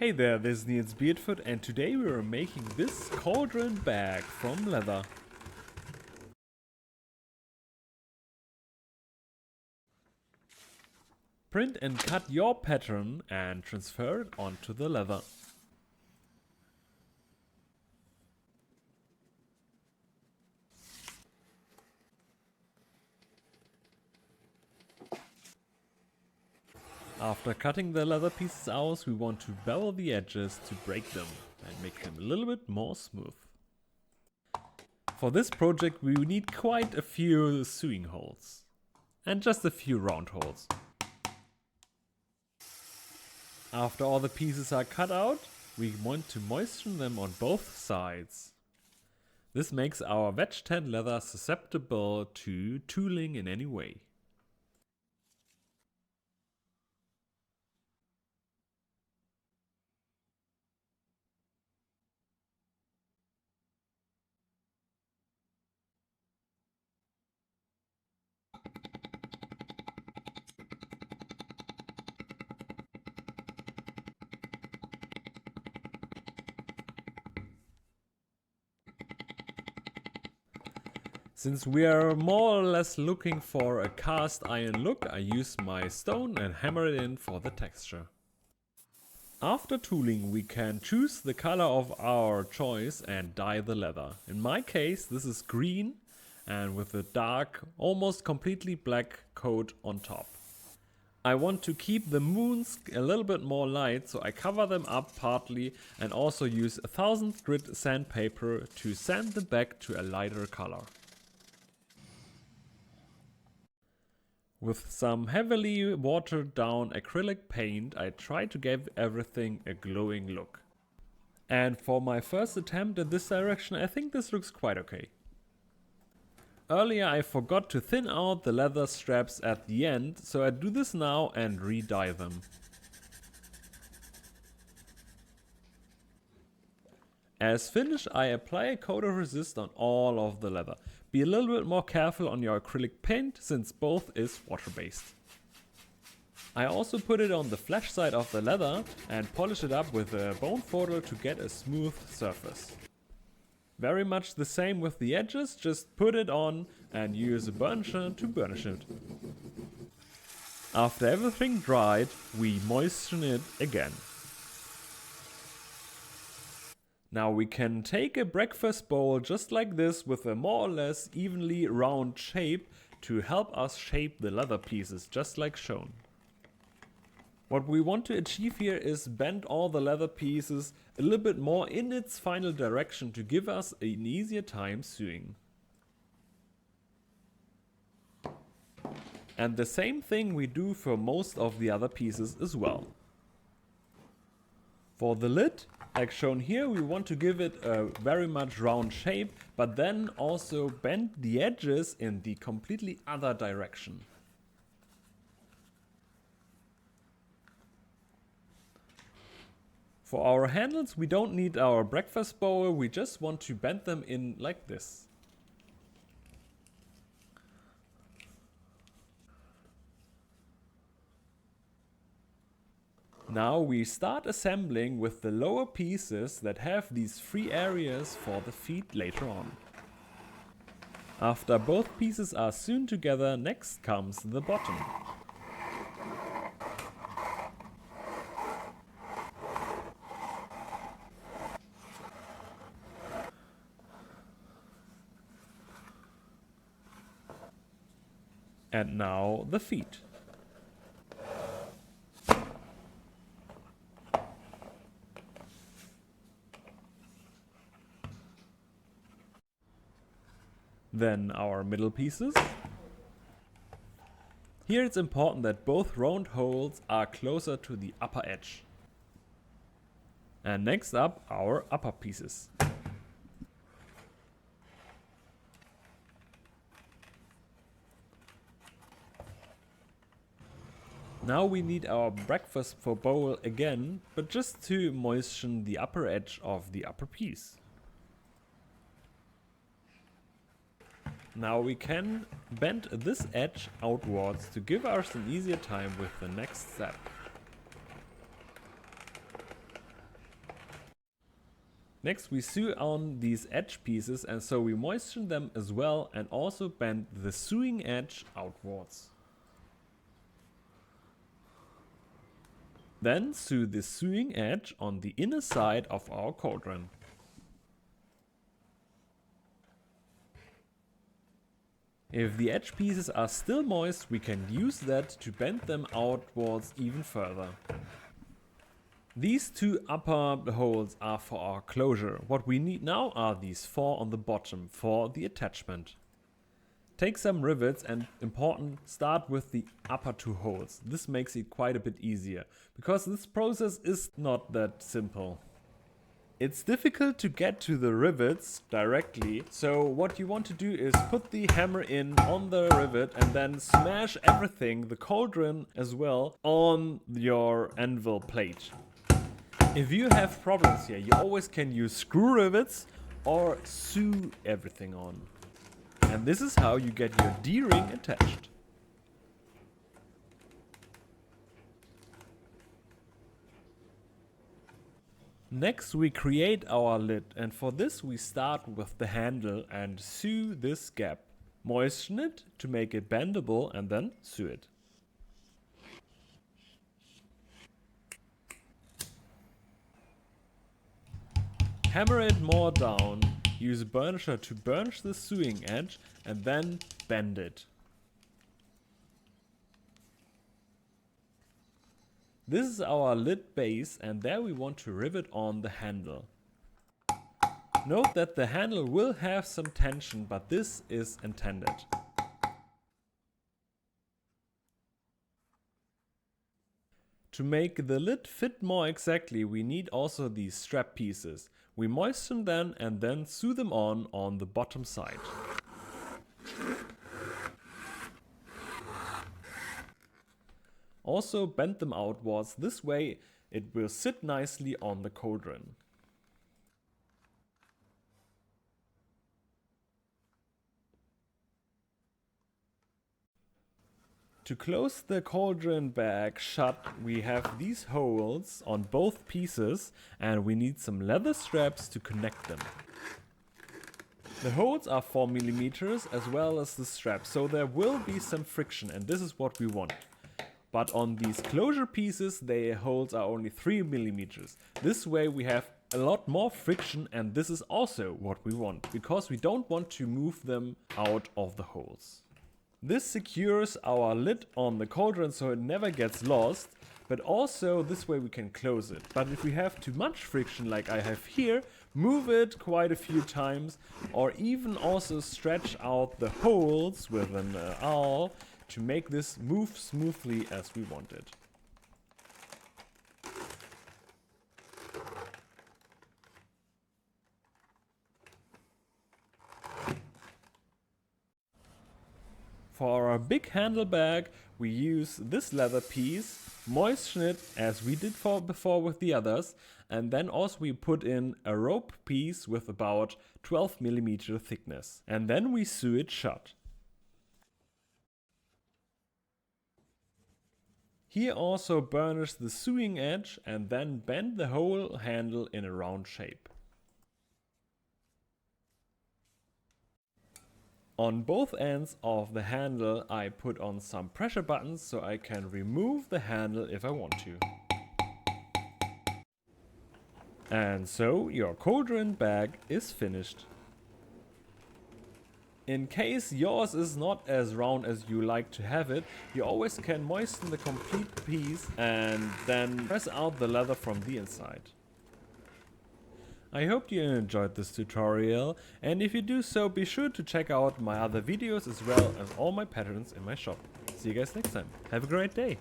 Hey there, this is Niels Beardfoot, and today we are making this cauldron bag from leather. Print and cut your pattern and transfer it onto the leather. After cutting the leather pieces out, we want to bevel the edges to break them and make them a little bit more smooth. For this project we need quite a few sewing holes and just a few round holes. After all the pieces are cut out, we want to moisten them on both sides. This makes our wedge tan leather susceptible to tooling in any way. Since we are more or less looking for a cast iron look, I use my stone and hammer it in for the texture. After tooling, we can choose the color of our choice and dye the leather. In my case, this is green and with a dark, almost completely black coat on top. I want to keep the moons a little bit more light, so I cover them up partly and also use 1000 grit sandpaper to sand them back to a lighter color. With some heavily watered down acrylic paint, I try to give everything a glowing look. And for my first attempt in this direction, I think this looks quite okay. Earlier I forgot to thin out the leather straps at the end, so I do this now and re-dye them. As finished, I apply a coat of resist on all of the leather. Be a little bit more careful on your acrylic paint, since both is water-based. I also put it on the flesh side of the leather and polish it up with a bone folder to get a smooth surface. Very much the same with the edges, just put it on and use a burnisher to burnish it. After everything dried, we moisten it again. Now we can take a breakfast bowl just like this with a more or less evenly round shape to help us shape the leather pieces just like shown. What we want to achieve here is bend all the leather pieces a little bit more in its final direction to give us an easier time sewing. And the same thing we do for most of the other pieces as well. For the lid, like shown here, we want to give it a very much round shape, but then also bend the edges in the completely other direction. For our handles, we don't need our breakfast bowl, we just want to bend them in like this. Now we start assembling with the lower pieces that have these free areas for the feet later on. After both pieces are sewn together, next comes the bottom. And now the feet. Then our middle pieces. Here it's important that both round holes are closer to the upper edge. And next up, our upper pieces. Now we need our breakfast for bowl again, but just to moisten the upper edge of the upper piece. Now we can bend this edge outwards to give us an easier time with the next step. Next we sew on these edge pieces, and so we moisten them as well and also bend the sewing edge outwards. Then sew the sewing edge on the inner side of our cauldron. If the edge pieces are still moist, we can use that to bend them outwards even further. These two upper holes are for our closure. What we need now are these 4 on the bottom for the attachment. Take some rivets and, important, start with the upper 2 holes. This makes it quite a bit easier, because this process is not that simple. It's difficult to get to the rivets directly, so what you want to do is put the hammer in on the rivet and then smash everything, the cauldron as well, on your anvil plate. If you have problems here, you always can use screw rivets or sew everything on. And this is how you get your D-ring attached. Next we create our lid, and for this we start with the handle and sew this gap. Moisten it to make it bendable and then sew it. Hammer it more down, use a burnisher to burnish the sewing edge and then bend it. This is our lid base, and there we want to rivet on the handle. Note that the handle will have some tension, but this is intended. To make the lid fit more exactly, we need also these strap pieces. We moisten them and then sew them on the bottom side. Also bend them outwards, this way it will sit nicely on the cauldron. To close the cauldron bag shut, we have these holes on both pieces and we need some leather straps to connect them. The holes are 4 mm as well as the strap, so there will be some friction, and this is what we want. But on these closure pieces, the holes are only 3 mm. This way we have a lot more friction, and this is also what we want, because we don't want to move them out of the holes. This secures our lid on the cauldron so it never gets lost, but also this way we can close it. But if we have too much friction like I have here, move it quite a few times, or even also stretch out the holes with an awl to make this move smoothly as we want it. For our big handle bag, we use this leather piece, moisten it as we did before with the others, and then also we put in a rope piece with about 12 mm thickness, and then we sew it shut. Here also burnish the sewing edge and then bend the whole handle in a round shape. On both ends of the handle I put on some pressure buttons so I can remove the handle if I want to. And so your cauldron bag is finished. In case yours is not as round as you like to have it, you always can moisten the complete piece and then press out the leather from the inside. I hope you enjoyed this tutorial, and if you do so, be sure to check out my other videos as well as all my patterns in my shop. See you guys next time. Have a great day!